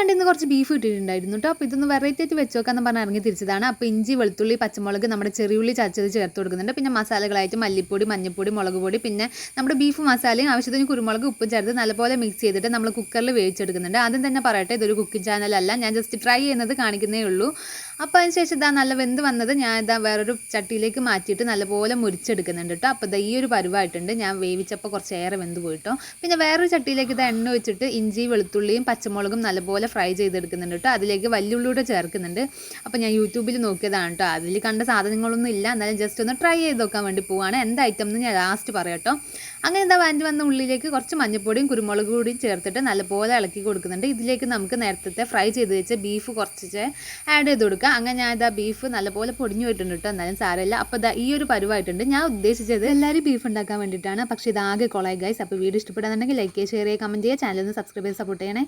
ആണ്ട് ഇന്ന് കുറച്ച് ബീഫ് കിട്ടിയിട്ടുണ്ടായിരുന്നു കേട്ടോ. അപ്പോൾ ഇതൊന്ന് വെറൈറ്റി ആയിട്ട് വെച്ച് നോക്കാമെന്ന് പറഞ്ഞ് ഇറങ്ങി തിരിച്ചതാണ്. അപ്പോൾ ഇഞ്ചി, വെളുത്തുള്ളി, പച്ചമുളക്, നമ്മുടെ ചെറിയുള്ളി ചതച്ചത് ചേർത്ത് കൊടുക്കുന്നുണ്ട്. പിന്നെ മസാലകളായിട്ട് മല്ലിപ്പൊടി, മഞ്ഞൾപ്പൊടി, മുളക് പൊടി, പിന്നെ നമ്മുടെ ബീഫ് മസാലയും ആവശ്യത്തിന് കുരുമുളക്, ഉപ്പും ചേർത്ത് നല്ലപോലെ മിക്സ് ചെയ്തിട്ട് നമ്മൾ കുക്കറിൽ വേവിച്ചെടുക്കുന്നുണ്ട്. ആദ്യം തന്നെ പറയട്ടെ, ഇതൊരു കുക്കിംഗ് ചാനലല്ല, ഞാൻ ജസ്റ്റ് ട്രൈ ചെയ്യുന്നത് കാണിക്കുന്നേ ഉള്ളൂ. അപ്പോൾ അതിന് ശേഷം ഇതാ നല്ല വെന്ത് വന്നത് ഞാൻ ഇതാ വേറൊരു ചട്ടിയിലേക്ക് മാറ്റിയിട്ട് നല്ലപോലെ മുരിച്ചെടുക്കുന്നുണ്ട് കേട്ടോ. അപ്പോൾ ഈ ഒരു പരുവായിട്ടുണ്ട്. ഞാൻ വേവിച്ചപ്പോൾ കുറച്ച് ഏറെ വെന്ത് പോയിട്ടോ. പിന്നെ വേറൊരു ചട്ടിയിലേക്ക് ഇത് എണ്ണ വെച്ചിട്ട് ഇഞ്ചി, വെളുത്തുള്ളിയും പച്ചമുളകും നല്ലപോലെ ഫ്രൈ ചെയ്തെടുക്കുന്നുണ്ട് കേട്ടോ. അതിലേക്ക് വല്യുള്ളിയുടെ ചേർക്കുന്നുണ്ട്. അപ്പോൾ ഞാൻ യൂട്യൂബിൽ നോക്കിയതാണ് കേട്ടോ. അതിൽ കണ്ട സാധനങ്ങളൊന്നും ഇല്ല, എന്നാലും ജസ്റ്റ് ഒന്ന് ട്രൈ ചെയ്ത് നോക്കാൻ വേണ്ടി പോവാണ്. എന്ത് ഐറ്റം എന്ന് ഞാൻ ലാസ്റ്റ് പറയാം കേട്ടോ. അങ്ങനെ എന്താ വാങ്ങി വന്ന ഉള്ളിലേക്ക് കുറച്ച് മഞ്ഞൾപ്പൊടിയും കുരുമുളക് പൊടിയും ചേർത്തിട്ട് നല്ലപോലെ ഇളക്കി കൊടുക്കുന്നുണ്ട്. ഇതിലേക്ക് നമുക്ക് നേരത്തെ ഫ്രൈ ചെയ്ത് വെച്ച് ബീഫ് കുറച്ച് ആഡ് ചെയ്ത് കൊടുക്കുക. അങ്ങനെ ഞാൻ ഇതാ ബീഫ് നല്ലപോലെ പൊടിഞ്ഞു പോയിട്ടുണ്ട് കേട്ടോ, എന്നാലും സാരമില്ല. അപ്പോൾ ഇതാ ഈ ഒരു പരുവായിട്ടുണ്ട്. ഞാൻ ഉദ്ദേശിച്ചത് എല്ലാവരും ബീഫ് ഉണ്ടാക്കാൻ വേണ്ടിയിട്ടാണ്, പക്ഷേ ഇതാകെ കൊളായി ഗൈസ്. അപ്പോൾ വീഡിയോ ഇഷ്ടപ്പെടുന്നുണ്ടെങ്കിൽ ലൈക്ക് ചെയ്യുക, ഷെയർ ചെയ്യുക, കമൻറ്റ് ചെയ്യുക, ചാനൽ ഒന്ന് സബ്സ്ക്രൈബ് ചെയ്ത് സപ്പോർട്ട് ചെയ്യണേ.